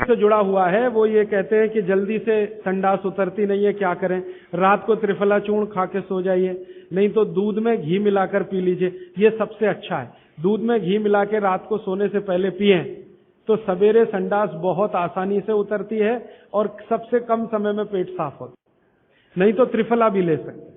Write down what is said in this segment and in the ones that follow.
से जुड़ा हुआ है, वो ये कहते हैं कि जल्दी से संडास उतरती नहीं है, क्या करें? रात को त्रिफला चूर्ण खा के सो जाइए, नहीं तो दूध में घी मिलाकर पी लीजिए, ये सबसे अच्छा है। दूध में घी मिला के रात को सोने से पहले पिएं तो सवेरे संडास बहुत आसानी से उतरती है और सबसे कम समय में पेट साफ होता है। नहीं तो त्रिफला भी ले सकते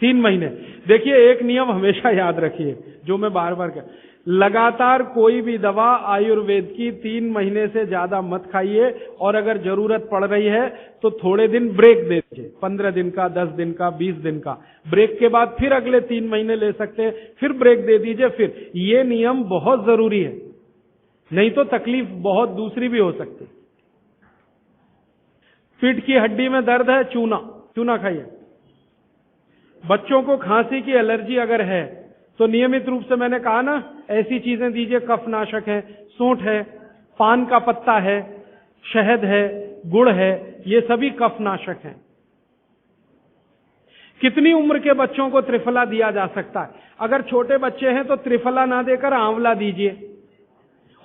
3 महीने। देखिए, एक नियम हमेशा याद रखिए, जो मैं बार बार कह, लगातार कोई भी दवा आयुर्वेद की 3 महीने से ज्यादा मत खाइए, और अगर जरूरत पड़ रही है तो थोड़े दिन ब्रेक दे दीजिए, 15 दिन का, 10 दिन का, 20 दिन का ब्रेक के बाद फिर अगले 3 महीने ले सकते हैं, फिर ब्रेक दे दीजिए। फिर ये नियम बहुत जरूरी है, नहीं तो तकलीफ बहुत दूसरी भी हो सकती। पीठ की हड्डी में दर्द है, चूना खाइए। बच्चों को खांसी की एलर्जी अगर है तो नियमित रूप से, मैंने कहा ना, ऐसी चीजें दीजिए, कफनाशक है, सूंठ है, पान का पत्ता है, शहद है, गुड़ है, ये सभी कफनाशक हैं। कितनी उम्र के बच्चों को त्रिफला दिया जा सकता है? अगर छोटे बच्चे हैं तो त्रिफला ना देकर आंवला दीजिए,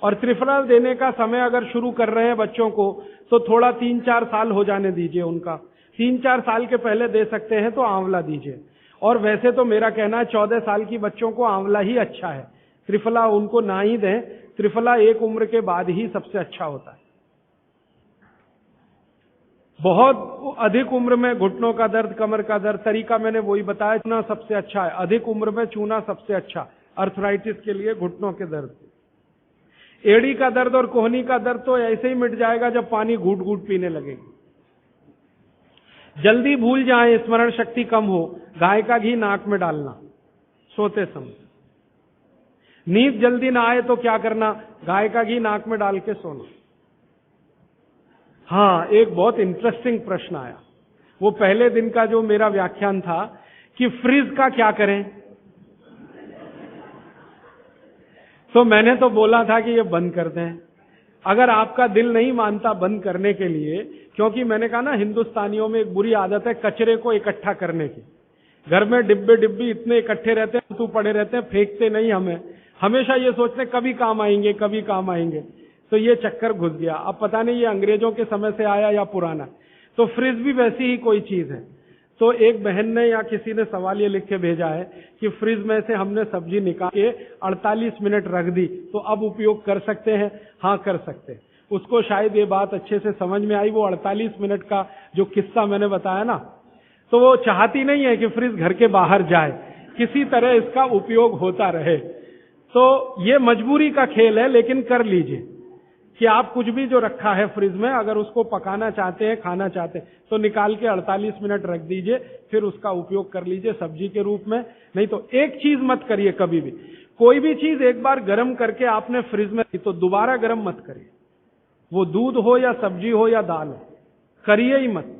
और त्रिफला देने का समय अगर शुरू कर रहे हैं बच्चों को तो थोड़ा 3-4 साल हो जाने दीजिए उनका। 3-4 साल के पहले दे सकते हैं तो आंवला दीजिए। और वैसे तो मेरा कहना है 14 साल की बच्चों को आंवला ही अच्छा है, त्रिफला उनको ना ही दें। त्रिफला एक उम्र के बाद ही सबसे अच्छा होता है। बहुत अधिक उम्र में घुटनों का दर्द, कमर का दर्द, तरीका मैंने वही बताया, चूना सबसे अच्छा है। अधिक उम्र में चूना सबसे अच्छा, अर्थराइटिस के लिए, घुटनों के दर्द। एड़ी का दर्द और कोहनी का दर्द तो ऐसे ही मिट जाएगा जब पानी घूट घूट पीने लगेगी। जल्दी भूल जाए, स्मरण शक्ति कम हो, गाय का घी नाक में डालना सोते समय। नींद जल्दी ना आए तो क्या करना? गाय का घी नाक में डाल के सोना। हाँ, एक बहुत इंटरेस्टिंग प्रश्न आया, वो पहले दिन का जो मेरा व्याख्यान था कि फ्रिज का क्या करें, तो मैंने तो बोला था कि ये बंद कर दें। अगर आपका दिल नहीं मानता बंद करने के लिए, क्योंकि मैंने कहा ना, हिंदुस्तानियों में एक बुरी आदत है कचरे को इकट्ठा करने की। घर में डिब्बे इतने इकट्ठे रहते हैं, तू पड़े रहते हैं, फेंकते नहीं हमें, हमेशा ये सोचते कभी काम आएंगे, कभी काम आएंगे। तो ये चक्कर घुस गया। अब पता नहीं ये अंग्रेजों के समय से आया या पुराना। तो फ्रिज भी वैसी ही कोई चीज है। तो एक बहन ने या किसी ने सवाल ये लिख के भेजा है कि फ्रिज में से हमने सब्जी निकाल के 48 मिनट रख दी, तो अब उपयोग कर सकते हैं? हाँ, कर सकते हैं। उसको शायद ये बात अच्छे से समझ में आई। वो 48 मिनट का जो किस्सा मैंने बताया ना, तो वो चाहती नहीं है कि फ्रिज घर के बाहर जाए, किसी तरह इसका उपयोग होता रहे। तो ये मजबूरी का खेल है, लेकिन कर लीजिए कि आप कुछ भी जो रखा है फ्रिज में, अगर उसको पकाना चाहते हैं, खाना चाहते हैं, तो निकाल के 48 मिनट रख दीजिए, फिर उसका उपयोग कर लीजिए सब्जी के रूप में। नहीं तो एक चीज मत करिए कभी भी, कोई भी चीज एक बार गर्म करके आपने फ्रिज में तो दोबारा गर्म मत करिए। वो दूध हो या सब्जी हो या दाल हो, करिए ही मत।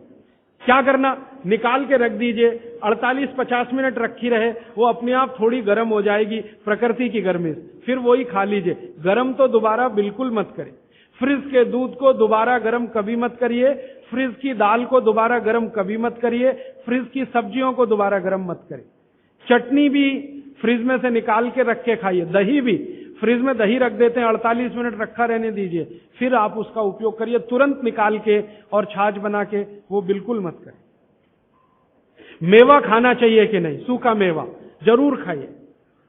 क्या करना? निकाल के रख दीजिए, 48-50 मिनट रखी रहे, वो अपने आप थोड़ी गर्म हो जाएगी, प्रकृति की गर्मी से, फिर वही खा लीजिए। गर्म तो दोबारा बिल्कुल मत करिए। फ्रिज के दूध को दोबारा गर्म कभी मत करिए, फ्रिज की दाल को दोबारा गर्म कभी मत करिए, फ्रिज की सब्जियों को दोबारा गर्म मत करिए। चटनी भी फ्रिज में से निकाल के रख के खाइए। दही भी फ्रिज में दही रख देते हैं, 48 मिनट रखा रहने दीजिए, फिर आप उसका उपयोग करिए, तुरंत निकाल के और छाछ बना के, वो बिल्कुल मत करिए। मेवा खाना चाहिए कि नहीं? सूखा मेवा जरूर खाइए,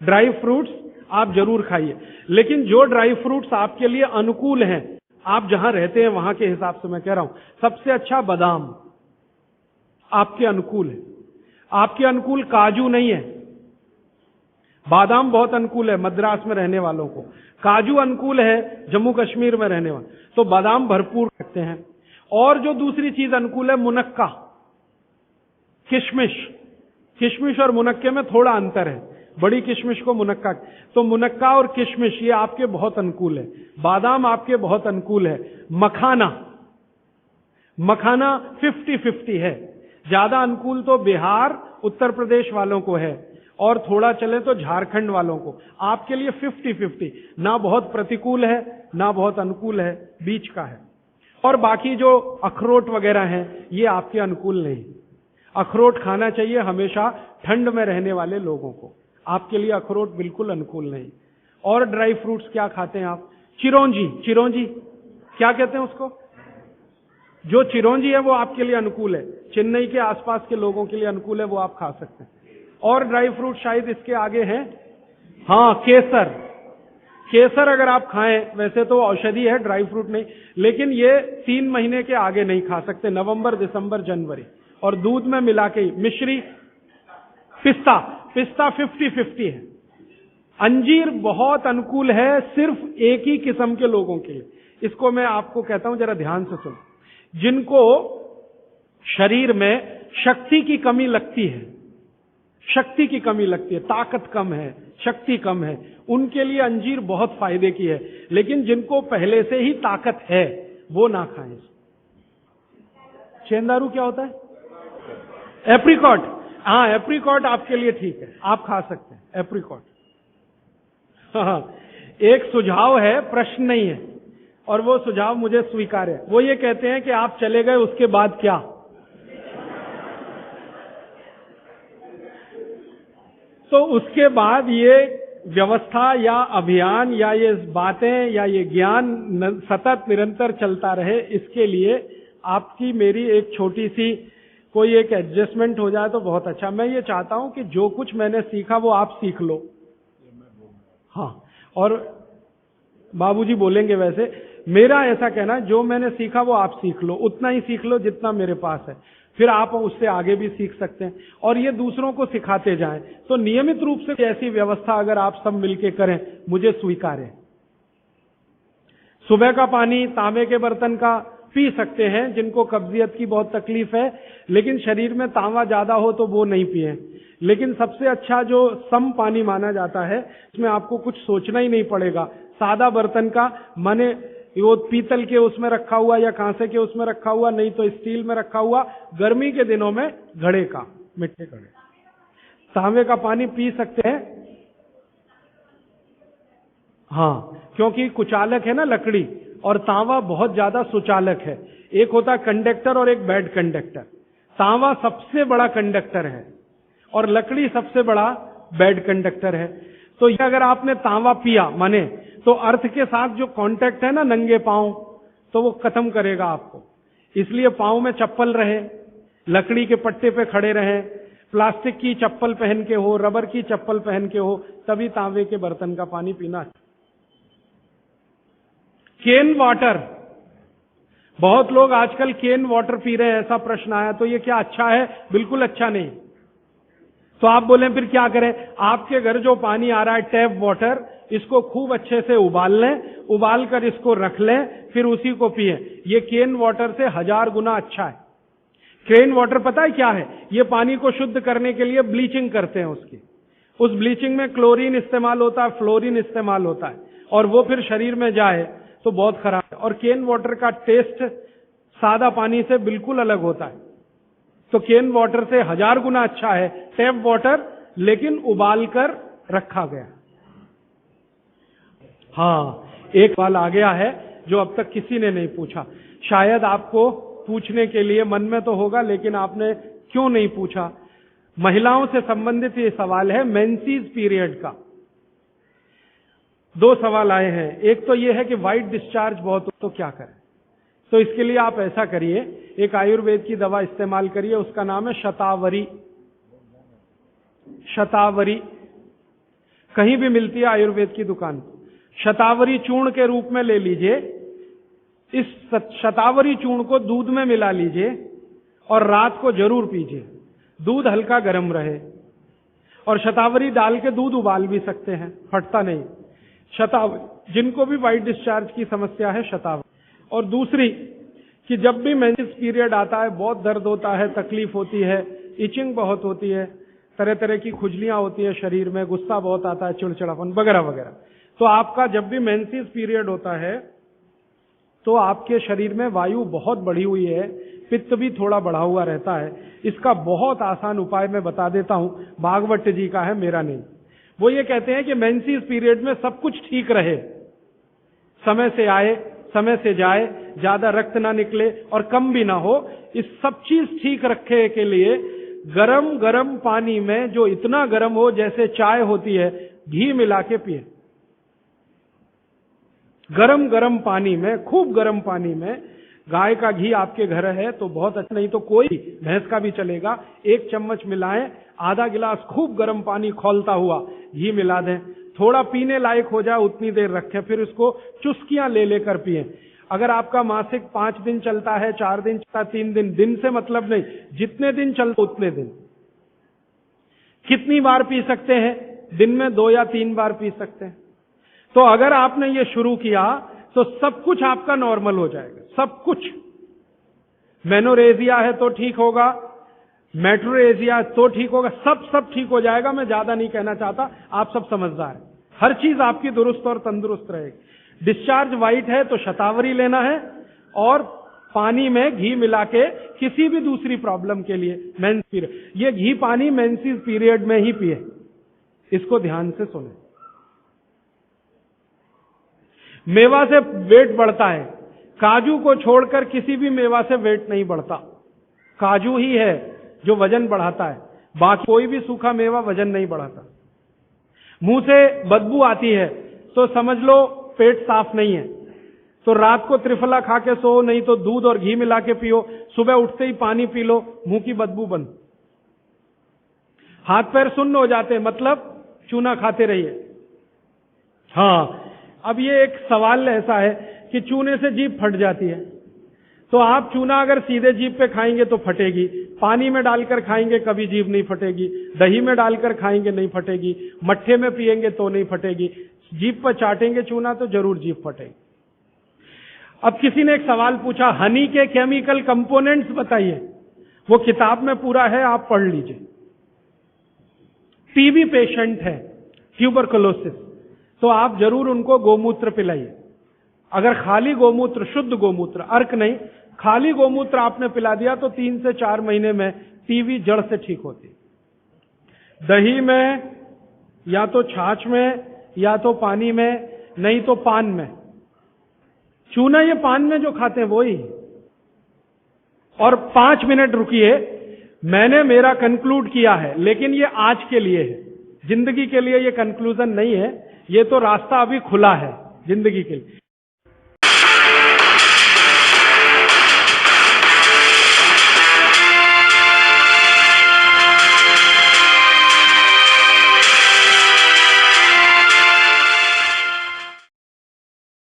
ड्राई फ्रूट्स आप जरूर खाइए, लेकिन जो ड्राई फ्रूट्स आपके लिए अनुकूल हैं, आप जहां रहते हैं वहां के हिसाब से मैं कह रहा हूं, सबसे अच्छा बादाम आपके अनुकूल है। आपके अनुकूल काजू नहीं है। बादाम बहुत अनुकूल है मद्रास में रहने वालों को, काजू अनुकूल है जम्मू कश्मीर में रहने वालों, तो बादाम भरपूर रखते हैं। और जो दूसरी चीज अनुकूल है, मुनक्का, किशमिश। किशमिश और मुनक्के में थोड़ा अंतर है, बड़ी किशमिश को मुनक्का, तो मुनक्का और किशमिश ये आपके बहुत अनुकूल है। बादाम आपके बहुत अनुकूल है। मखाना 50-50 है। ज्यादा अनुकूल तो बिहार, उत्तर प्रदेश वालों को है, और थोड़ा चले तो झारखंड वालों को। आपके लिए 50-50, ना बहुत प्रतिकूल है ना बहुत अनुकूल है, बीच का है। और बाकी जो अखरोट वगैरह हैं, ये आपके अनुकूल नहीं। अखरोट खाना चाहिए हमेशा ठंड में रहने वाले लोगों को, आपके लिए अखरोट बिल्कुल अनुकूल नहीं। और ड्राई फ्रूट्स क्या खाते हैं आप? चिरौंजी क्या कहते हैं उसको? जो चिरौंजी है वो आपके लिए अनुकूल है, चेन्नई के आसपास के लोगों के लिए अनुकूल है, वो आप खा सकते हैं। और ड्राई फ्रूट शायद इसके आगे हैं, हाँ केसर। केसर अगर आप खाएं, वैसे तो औषधि है, ड्राई फ्रूट नहीं, लेकिन ये 3 महीने के आगे नहीं खा सकते, नवंबर, दिसंबर, जनवरी, और दूध में मिला के ही। मिश्री, पिस्ता 50-50 है। अंजीर बहुत अनुकूल है सिर्फ एक ही किस्म के लोगों के लिए। इसको मैं आपको कहता हूं, जरा ध्यान से सुनो। जिनको शरीर में शक्ति की कमी लगती है, शक्ति की कमी लगती है, ताकत कम है, शक्ति कम है, उनके लिए अंजीर बहुत फायदे की है। लेकिन जिनको पहले से ही ताकत है वो ना खाएं। चेंदारू क्या होता है? एप्रिकॉट। हाँ, एप्रिकॉट आपके लिए ठीक है, आप खा सकते हैं एप्रिकॉट। हाँ, एक सुझाव है, प्रश्न नहीं है, और वो सुझाव मुझे स्वीकार है। वो ये कहते हैं कि आप चले गए उसके बाद क्या? तो उसके बाद ये व्यवस्था या अभियान या ये बातें या ये ज्ञान सतत निरंतर चलता रहे, इसके लिए आपकी मेरी एक छोटी सी कोई एक एडजस्टमेंट हो जाए तो बहुत अच्छा। मैं ये चाहता हूं कि जो कुछ मैंने सीखा वो आप सीख लो। हाँ, और बाबूजी बोलेंगे वैसे, मेरा ऐसा कहना है, जो मैंने सीखा वो आप सीख लो, उतना ही सीख लो जितना मेरे पास है, फिर आप उससे आगे भी सीख सकते हैं, और ये दूसरों को सिखाते जाएं। तो नियमित रूप से ऐसी व्यवस्था अगर आप सब मिलके करें, मुझे स्वीकार है। सुबह का पानी तांबे के बर्तन का पी सकते हैं जिनको कब्जियत की बहुत तकलीफ है, लेकिन शरीर में तांबा ज्यादा हो तो वो नहीं पिए। लेकिन सबसे अच्छा जो सम पानी माना जाता है, इसमें आपको कुछ सोचना ही नहीं पड़ेगा, सादा बर्तन का, माने वो पीतल के उसमें रखा हुआ या कांसे के उसमें रखा हुआ, नहीं तो स्टील में रखा हुआ, गर्मी के दिनों में घड़े का, मिट्टी घड़े, तांबे का पानी पी सकते हैं। हाँ, क्योंकि कुचालक है ना लकड़ी, और तांबा बहुत ज्यादा सुचालक है। एक होता है कंडक्टर और एक बैड कंडक्टर। तांबा सबसे बड़ा कंडक्टर है और लकड़ी सबसे बड़ा बैड कंडक्टर है। तो ये अगर आपने तांबा पिया माने, तो अर्थ के साथ जो कांटेक्ट है ना नंगे पांव, तो वो खत्म करेगा आपको। इसलिए पांव में चप्पल रहे, लकड़ी के पट्टे पे खड़े रहे, प्लास्टिक की चप्पल पहन के हो, रबर की चप्पल पहन के हो, तभी तांबे के बर्तन का पानी पीना। केन वाटर, बहुत लोग आजकल केन वाटर पी रहे हैं, ऐसा प्रश्न आया, तो ये क्या अच्छा है? बिल्कुल अच्छा नहीं। तो आप बोले फिर क्या करें? आपके घर जो पानी आ रहा है टैप वाटर, इसको खूब अच्छे से उबाल लें, उबाल कर इसको रख लें, फिर उसी को पिए। ये केन वाटर से 1000 गुना अच्छा है। केन वाटर पता है क्या है? ये पानी को शुद्ध करने के लिए ब्लीचिंग करते हैं उसकी। उस ब्लीचिंग में क्लोरीन इस्तेमाल होता है, फ्लोरीन इस्तेमाल होता है, और वो फिर शरीर में जाए तो बहुत खराब है। और केन वाटर का टेस्ट सादा पानी से बिल्कुल अलग होता है। तो केन वाटर से 1000 गुना अच्छा है टैप वाटर, लेकिन उबाल कर रखा गया। हाँ, एक सवाल आ गया है जो अब तक किसी ने नहीं पूछा, शायद आपको पूछने के लिए मन में तो होगा, लेकिन आपने क्यों नहीं पूछा। महिलाओं से संबंधित ये सवाल है, मेंसेस पीरियड का। 2 सवाल आए हैं। एक तो ये है कि व्हाइट डिस्चार्ज बहुत हो तो क्या करें। तो इसके लिए आप ऐसा करिए, एक आयुर्वेद की दवा इस्तेमाल करिए, उसका नाम है शतावरी। शतावरी कहीं भी मिलती है आयुर्वेद की दुकान। शतावरी चूर्ण के रूप में ले लीजिए। इस शतावरी चूर्ण को दूध में मिला लीजिए और रात को जरूर पीजिए। दूध हल्का गर्म रहे, और शतावरी डाल के दूध उबाल भी सकते हैं, फटता नहीं। शतावरी, जिनको भी व्हाइट डिस्चार्ज की समस्या है, शतावरी। और दूसरी कि जब भी मेंसेस पीरियड आता है बहुत दर्द होता है, तकलीफ होती है, इचिंग बहुत होती है, तरह तरह की खुजलियां होती है शरीर में, गुस्सा बहुत आता है, चिड़चिड़ापन वगैरह वगैरह। तो आपका जब भी मेंसेस पीरियड होता है तो आपके शरीर में वायु बहुत बढ़ी हुई है, पित्त भी थोड़ा बढ़ा हुआ रहता है। इसका बहुत आसान उपाय मैं बता देता हूं, भागवत जी का है, मेरा नहीं। वो ये कहते हैं कि मेंसेस पीरियड में सब कुछ ठीक रहे, समय से आए समय से जाए, ज्यादा रक्त ना निकले और कम भी ना हो, इस सब चीज ठीक रखे के लिए गरम गरम पानी में, जो इतना गरम हो जैसे चाय होती है, घी मिला के पिए। गरम गरम पानी में, खूब गरम पानी में, गाय का घी आपके घर है तो बहुत अच्छा, नहीं तो कोई भैंस का भी चलेगा, 1 चम्मच मिलाएं, आधा गिलास खूब गर्म पानी खौलता हुआ घी मिला दें, थोड़ा पीने लायक हो जाए उतनी देर रखें, फिर उसको चुस्कियां ले लेकर पिएं। अगर आपका मासिक 5 दिन चलता है, 4 दिन चलता है, 3 दिन, दिन से मतलब नहीं, जितने दिन चलता उतने दिन। कितनी बार पी सकते हैं? दिन में 2 या 3 बार पी सकते हैं। तो अगर आपने ये शुरू किया तो सब कुछ आपका नॉर्मल हो जाएगा, सब कुछ। मेनोरेजिया है तो ठीक होगा, मेट्रोरेजिया तो ठीक होगा, सब ठीक हो जाएगा। मैं ज्यादा नहीं कहना चाहता, आप सब समझदार हैं। हर चीज आपकी दुरुस्त और तंदुरुस्त रहेगी। डिस्चार्ज वाइट है तो शतावरी लेना है, और पानी में घी मिला के किसी भी दूसरी प्रॉब्लम के लिए, मेंस पीरियड, ये घी पानी मेंसेस पीरियड में ही पिए, इसको ध्यान से सुने। मेवा से वेट बढ़ता है, काजू को छोड़कर किसी भी मेवा से वेट नहीं बढ़ता, काजू ही है जो वजन बढ़ाता है, बाकी कोई भी सूखा मेवा वजन नहीं बढ़ाता। मुंह से बदबू आती है तो समझ लो पेट साफ नहीं है, तो रात को त्रिफला खा के सो, नहीं तो दूध और घी मिला के पियो, सुबह उठते ही पानी पी लो, मुंह की बदबू बंद। हाथ पैर सुन्न हो जाते, मतलब चूना खाते रहिए। हाँ, अब ये एक सवाल ऐसा है कि चूने से जीभ फट जाती है, तो आप चूना अगर सीधे जीभ पे खाएंगे तो फटेगी, पानी में डालकर खाएंगे कभी जीभ नहीं फटेगी, दही में डालकर खाएंगे नहीं फटेगी, मट्ठे में पिएंगे तो नहीं फटेगी, जीभ पर चाटेंगे चूना तो जरूर जीभ फटेगी। अब किसी ने एक सवाल पूछा, हनी के केमिकल कंपोनेंट्स बताइए। वो किताब में पूरा है, आप पढ़ लीजिए। टीबी पेशेंट है, ट्यूबरकुलोसिस, तो आप जरूर उनको गोमूत्र पिलाइए। अगर खाली गोमूत्र, शुद्ध गोमूत्र, अर्क नहीं, खाली गोमूत्र आपने पिला दिया तो 3 से 4 महीने में टीबी जड़ से ठीक होती। दही में, या तो छाछ में, या तो पानी में, नहीं तो पान में। चूना ये पान में जो खाते हैं वही। और 5 मिनट रुकिए, मैंने मेरा कंक्लूड किया है, लेकिन ये आज के लिए है, जिंदगी के लिए ये कंक्लूजन नहीं है, ये तो रास्ता अभी खुला है जिंदगी के लिए।